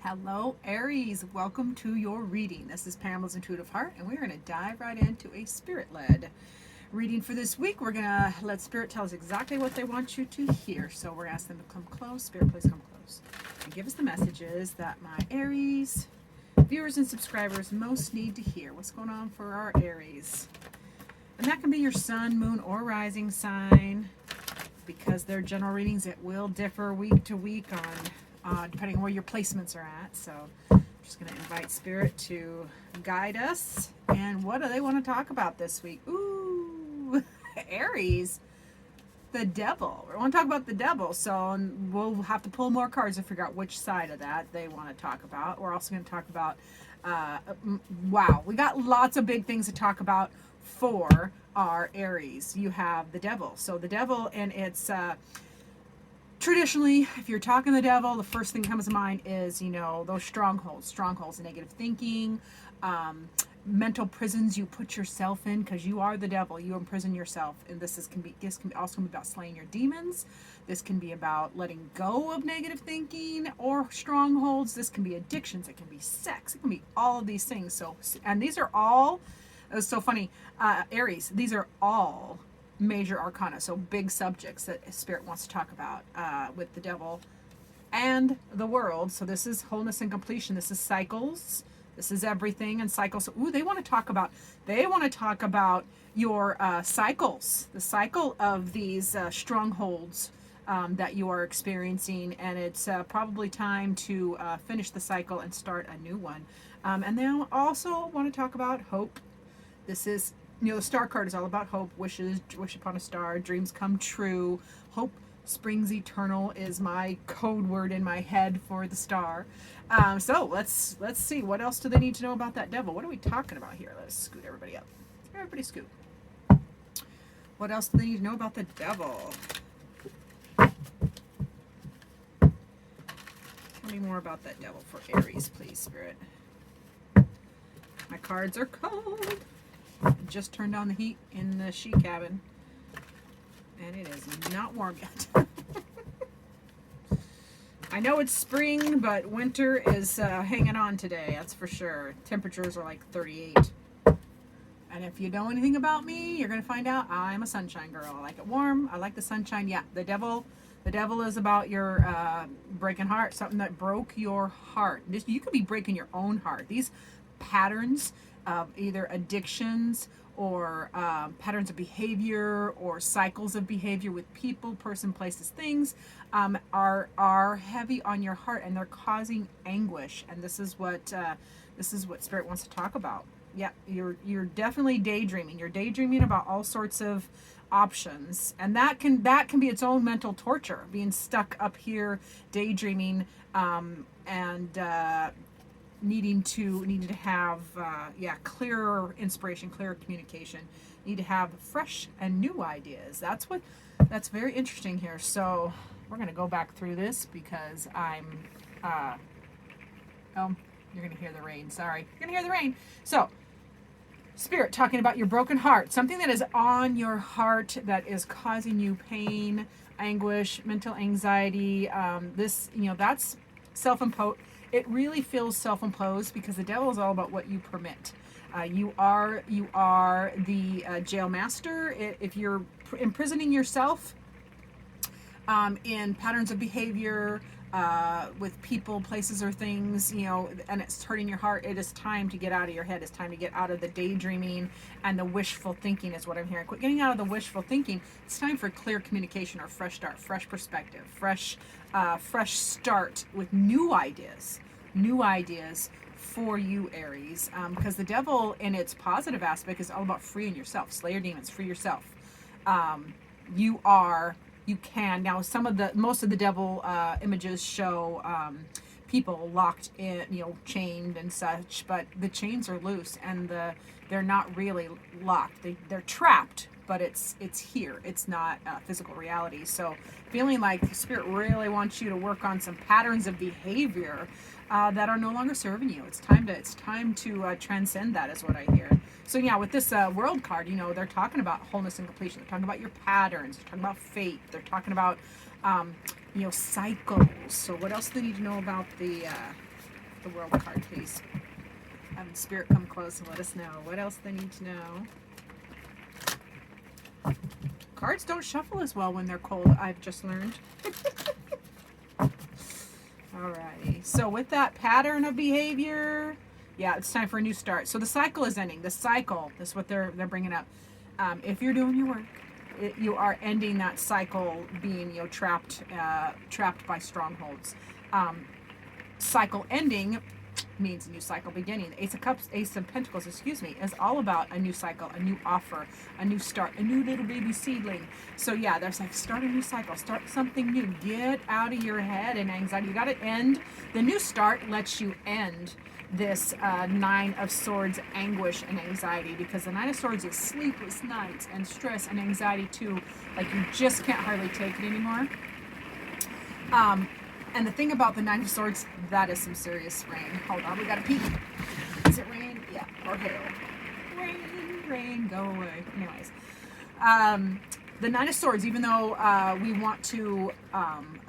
Hello, Aries. Welcome to your reading. This is Pamela's Intuitive Heart, and we're going to dive right into a spirit-led reading for this week. We're going to let Spirit tell us exactly what they want you to hear. So we're going to ask them to come close. Spirit, please come close. And give us the messages that my Aries viewers and subscribers most need to hear. What's going on for our Aries? And that can be your sun, moon, or rising sign. Because they're general readings, it will differ week to week on depending on where your placements are at. So I'm just going to invite Spirit to guide us. And what do they want to talk about this week? Ooh, Aries, the devil. We want to talk about the devil. So we'll have to pull more cards to figure out which side of that they want to talk about. We're also going to talk about, wow, we got lots of big things to talk about for our Aries. You have the devil. So the devil, and it's traditionally, if you're talking the devil, the first thing that comes to mind is, those strongholds, negative thinking, mental prisons you put yourself in because you are the devil. You imprison yourself, and this can be also be about slaying your demons. This can be about letting go of negative thinking or strongholds. This can be addictions. It can be sex. It can be all of these things. So, and these are all. It's so funny, Aries. These are all major arcana, so big subjects that Spirit wants to talk about with the devil and the world. So this is wholeness and completion. This is cycles. This is everything and cycles. Ooh, they want to talk about your cycles, the cycle of these strongholds that you are experiencing, and it's probably time to finish the cycle and start a new one. And they also want to talk about hope. This is, the star card is all about hope. Wish upon a star, dreams come true. Hope springs eternal is my code word in my head for the star. So let's see, what else do they need to know about that devil? What are we talking about here? Let's scoot everybody up. Everybody scoot. What else do they need to know about the devil? Tell me more about that devil for Aries, please, Spirit. My cards are cold. Just turned on the heat in the she cabin, and it is not warm yet. I know it's spring, but winter is hanging on today, that's for sure. Temperatures are like 38. And if you know anything about me, you're going to find out I'm a sunshine girl. I like it warm. I like the sunshine. Yeah, the devil is about your breaking heart, something that broke your heart. You could be breaking your own heart. These patterns of either addictions or patterns of behavior or cycles of behavior with people, person, places, things are heavy on your heart, and they're causing anguish. And this is what Spirit wants to talk about. Yeah, you're definitely daydreaming. You're daydreaming about all sorts of options, and that can be its own mental torture. Being stuck up here daydreaming and needing to have clearer inspiration, clearer communication. Need to have fresh and new ideas. That's very interesting here. So we're going to go back through this because you're going to hear the rain. Sorry, you're going to hear the rain. So Spirit talking about your broken heart, something that is on your heart that is causing you pain, anguish, mental anxiety. That's self-imposed. It really feels self-imposed because the devil is all about what you permit. You are the jail master. If you're imprisoning yourself in patterns of behavior with people, places, or things, and it's hurting your heart, it is time to get out of your head. It's time to get out of the daydreaming and the wishful thinking is what I'm hearing. Quit getting out of the wishful thinking. It's time for clear communication or fresh start, fresh perspective, fresh start with new ideas for you, Aries, because the devil in its positive aspect is all about freeing yourself. Slay your demons, free yourself. You can now. Most of the devil images show people locked in, chained and such, but the chains are loose and they're not really locked. They're trapped, but it's here. It's not physical reality. So feeling like the Spirit really wants you to work on some patterns of behavior that are no longer serving you. It's time to transcend that, is what I hear. So yeah, with this world card, they're talking about wholeness and completion. They're talking about your patterns. They're talking about fate. They're talking about cycles. So what else do they need to know about the the World card, please. Spirit, come close and let us know what else they need to know. Cards don't shuffle as well when they're cold, I've just learned. Alrighty, so with that pattern of behavior, yeah, it's time for a new start. So the cycle is ending. The cycle is what they're bringing up. If you're doing your work, you are ending that cycle, being trapped by strongholds. Cycle ending means a new cycle beginning. The Ace of Pentacles, is all about a new cycle, a new offer, a new start, a new little baby seedling. So yeah, there's like, start a new cycle, start something new, get out of your head and anxiety. You got to end. The new start lets you end this Nine of Swords anguish and anxiety, because the Nine of Swords is sleepless nights and stress and anxiety too. Like, you just can't hardly take it anymore. And the thing about the Nine of Swords, that is some serious rain. Hold on, we got to peek. Is it rain? Yeah, or hail. Rain, go away. Anyways, the Nine of Swords, even though we want to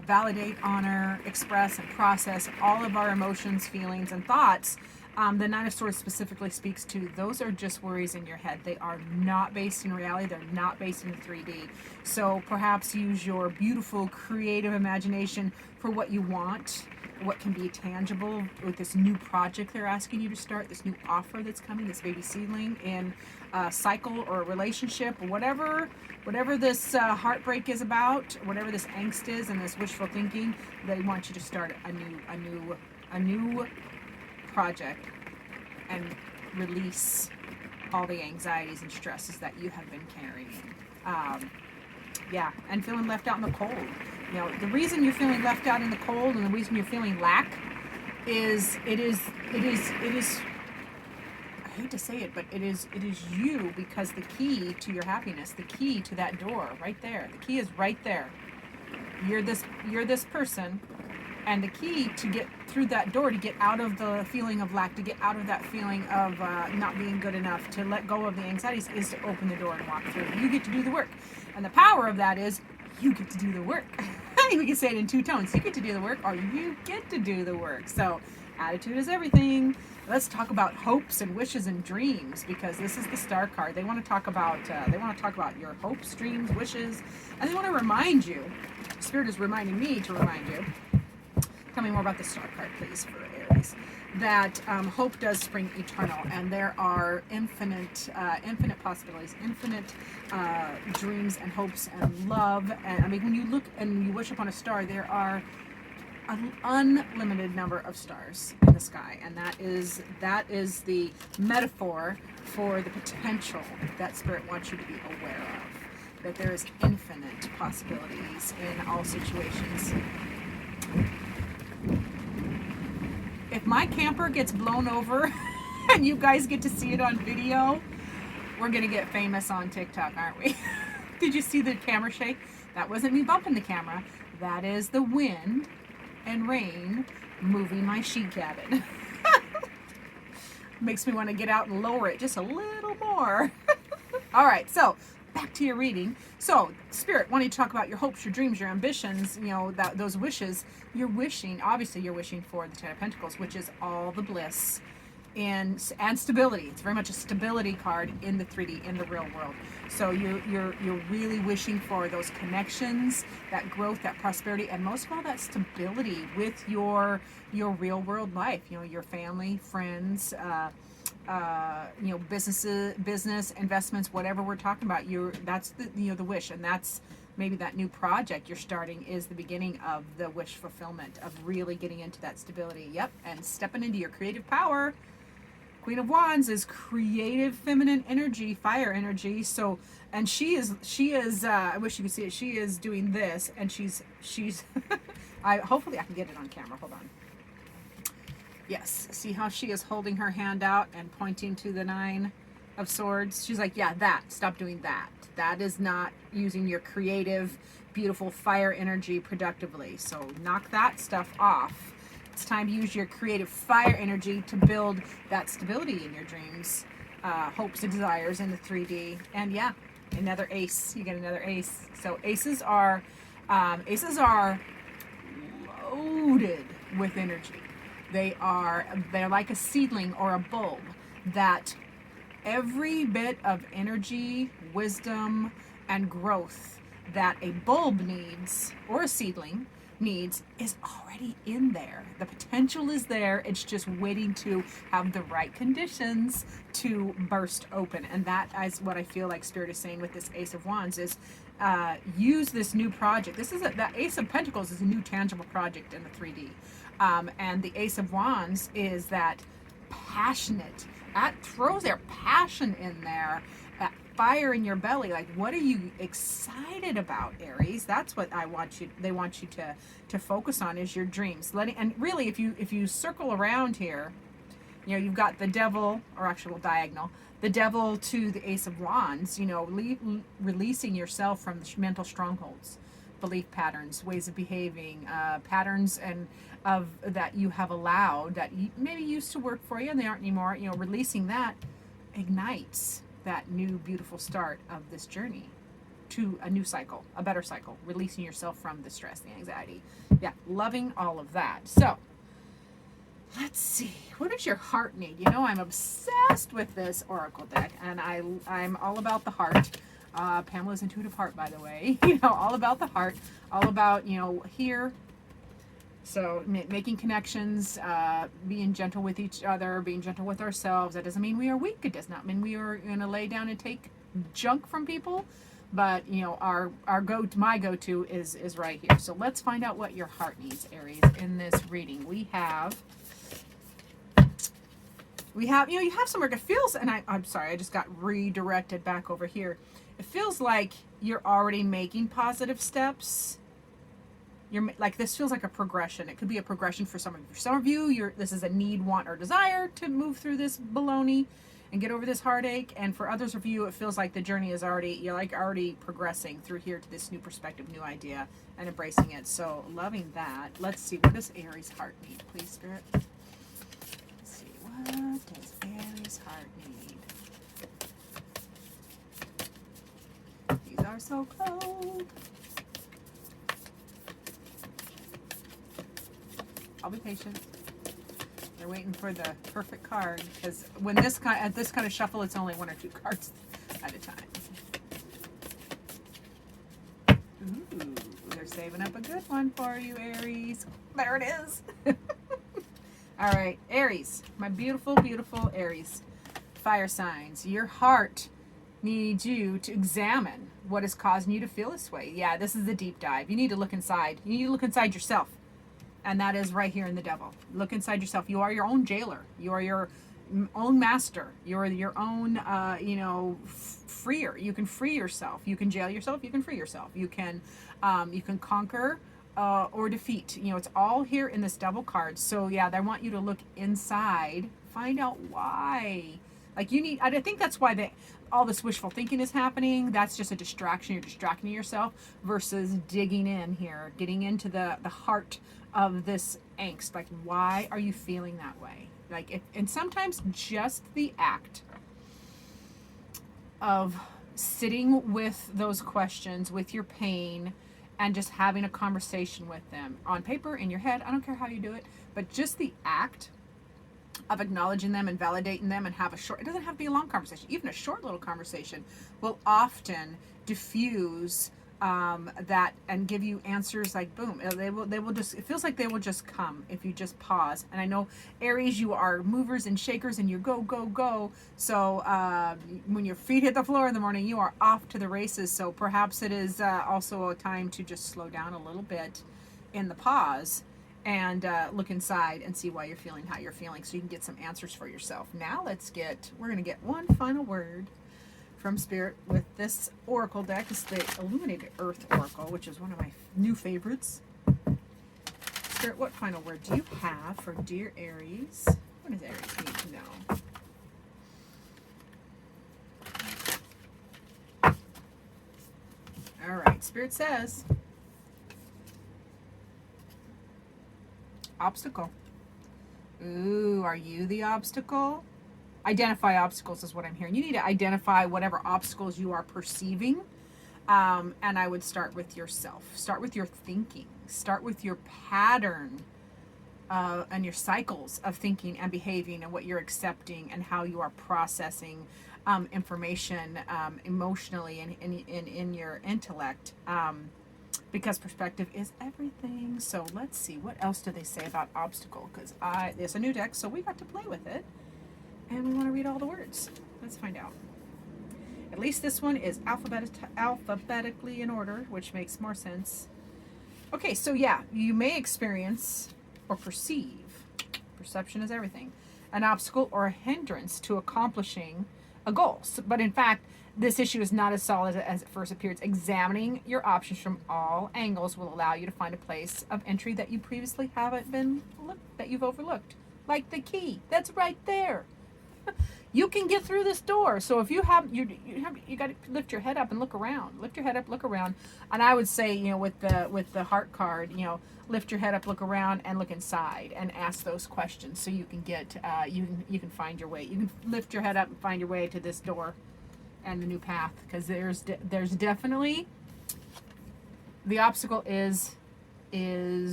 validate, honor, express, and process all of our emotions, feelings, and thoughts, the Nine of Swords specifically speaks to, those are just worries in your head. They are not based in reality. They're not based in the 3D. So perhaps use your beautiful, creative imagination for what you want, what can be tangible with this new project they're asking you to start, this new offer that's coming, this baby seedling in a cycle or a relationship, or whatever this heartbreak is about, whatever this angst is and this wishful thinking. They want you to start a new project and release all the anxieties and stresses that you have been carrying. Yeah, and feeling left out in the cold. The reason you're feeling left out in the cold and the reason you're feeling lack is it is I hate to say it, but it is you, because the key to your happiness, the key to that door right there, the key is right there. You're this person, and the key to get through that door, to get out of the feeling of lack, to get out of that feeling of not being good enough, to let go of the anxieties, is to open the door and walk through. You get to do the work. And the power of that is you get to do the work. We can say it in two tones. You get to do the work, or you get to do the work. So attitude is everything. Let's talk about hopes and wishes and dreams, because this is the Star card. They want to talk about your hopes, dreams, wishes, and they want to remind you. Spirit is reminding me to remind you. Tell me more about the Star card, please, for Aries. That hope does spring eternal, and there are infinite possibilities, infinite dreams and hopes and love. And I mean, when you look and you wish upon a star, there are an unlimited number of stars in the sky, and that is the metaphor for the potential that Spirit wants you to be aware of. That there is infinite possibilities in all situations. If my camper gets blown over and you guys get to see it on video, we're going to get famous on TikTok, aren't we? Did you see the camera shake? That wasn't me bumping the camera. That is the wind and rain moving my sheet cabin. Makes me want to get out and lower it just a little more. All right, so back to your reading. So, Spirit, wanting to talk about your hopes, your dreams, your ambitions, those wishes. You're wishing for the Ten of Pentacles, which is all the bliss and stability. It's very much a stability card in the 3D, in the real world. So you're really wishing for those connections, that growth, that prosperity, and most of all, that stability with your real world life. Your family, friends, business investments, whatever we're talking about. That's the wish, and that's maybe that new project you're starting is the beginning of the wish fulfillment, of really getting into that stability. Yep, and stepping into your creative power. Queen of Wands is creative, feminine energy, fire energy. So, and she is. I wish you could see it. She is doing this, and she's. Hopefully, I can get it on camera. Hold on. Yes, see how she is holding her hand out and pointing to the Nine of Swords? She's like, yeah, stop doing that. That is not using your creative, beautiful fire energy productively. So knock that stuff off. It's time to use your creative fire energy to build that stability in your dreams, hopes and desires in the 3D. And yeah, another ace. You get another ace. So aces are loaded with energy. They're like a seedling or a bulb that every bit of energy, wisdom, and growth that a bulb needs or a seedling needs is already in there. The potential is there. It's just waiting to have the right conditions to burst open. And that is what I feel like Spirit is saying with this Ace of Wands is use this new project. The Ace of Pentacles is a new tangible project in the 3D. And the Ace of Wands is that passionate, that throws their passion in there, that fire in your belly. Like, what are you excited about, Aries? That's what they want you to focus on, is your dreams. And really, if you circle around here, you've got the devil, or actual diagonal, the devil to the Ace of Wands, releasing yourself from the mental strongholds, belief patterns, ways of behaving, patterns of that you have allowed that maybe used to work for you and they aren't anymore. Releasing that ignites that new beautiful start of this journey to a new cycle, a better cycle, releasing yourself from the stress, the anxiety. Yeah, loving all of that. So let's see, what does your heart need? I'm obsessed with this Oracle deck, and I'm all about the heart. Pamela's intuitive heart, by the way. All about the heart, all about, here. So making connections, being gentle with each other, being gentle with ourselves. That doesn't mean we are weak. It does not mean we are going to lay down and take junk from people. But, my go-to is right here. So let's find out what your heart needs, Aries, in this reading. We have, you have some work. It feels, and I'm sorry, I just got redirected back over here. It feels like you're already making positive steps. This feels like a progression. It could be a progression for some of you. For some of you, this is a need, want, or desire to move through this baloney and get over this heartache. And for others of you, it feels like the journey is already progressing through here to this new perspective, new idea, and embracing it. So loving that. Let's see, what does Aries' heart need, please, Spirit? Let's see, what does Aries' heart need? These are so cold. I'll be patient. They're waiting for the perfect card, because when at this kind of shuffle, it's only 1 or 2 cards at a time. Ooh, they're saving up a good one for you, Aries. There it is. All right, Aries, my beautiful, beautiful Aries, fire signs. Your heart needs you to examine what is causing you to feel this way. Yeah, this is the deep dive. You need to look inside. You need to look inside yourself. And that is right here in the devil. Look inside yourself. You are your own jailer. You are your own master. You are your own, freer. You can free yourself. You can jail yourself. You can free yourself. You can conquer or defeat. It's all here in this devil card. So yeah, they want you to look inside, find out why. I think that's why all this wishful thinking is happening. That's just a distraction. You're distracting yourself versus digging in here, getting into the heart of this angst. Like, why are you feeling that way? And sometimes just the act of sitting with those questions, with your pain, and just having a conversation with them on paper, in your head, I don't care how you do it, but just the act of acknowledging them and validating them, and it doesn't have to be a long conversation. Even a short little conversation will often diffuse that and give you answers. Like, boom, they will just, it feels like they will just come if you just pause. And I know, Aries, you are movers and shakers, and you go, go, go. So when your feet hit the floor in the morning, you are off to the races. So perhaps it is also a time to just slow down a little bit in the pause and look inside and see why you're feeling how you're feeling, so you can get some answers for yourself. Now we're going to get one final word from Spirit with this Oracle deck. It's the Illuminated Earth Oracle, which is one of my new favorites. Spirit, what final word do you have for dear Aries? What does Aries need to know? All right, Spirit says, obstacle. Ooh, are you the obstacle? Identify obstacles is what I'm hearing. You need to identify whatever obstacles you are perceiving. And I would start with yourself. Start with your thinking. Start with your pattern and your cycles of thinking and behaving and what you're accepting and how you are processing information emotionally and in your intellect. Because perspective is everything. So let's see, what else do they say about obstacle? Because there's a new deck, so we got to play with it. And we want to read all the words. Let's find out. At least this one is alphabetically in order, which makes more sense. Okay, so yeah, you may experience or perceive, perception is everything, an obstacle or a hindrance to accomplishing a goal. So, but in fact, this issue is not as solid as it first appears. Examining your options from all angles will allow you to find a place of entry that you previously haven't that you've overlooked. Like the key, that's right there. You can get through this door. So if you got to lift your head up and look around. Lift your head up, look around. And I would say, with the heart card, lift your head up, look around, and look inside, and ask those questions so you can get you can find your way. You can lift your head up and find your way to this door and the new path, because there's definitely the obstacle is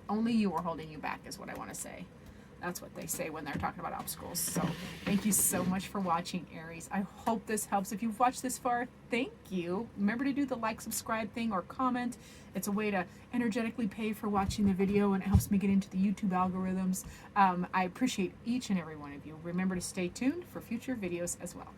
only you are holding you back, is what I want to say. That's what they say when they're talking about obstacles. So thank you so much for watching, Aries. I hope this helps. If you've watched this far, thank you. Remember to do the like, subscribe thing, or comment. It's a way to energetically pay for watching the video, and it helps me get into the YouTube algorithms. I appreciate each and every one of you. Remember to stay tuned for future videos as well.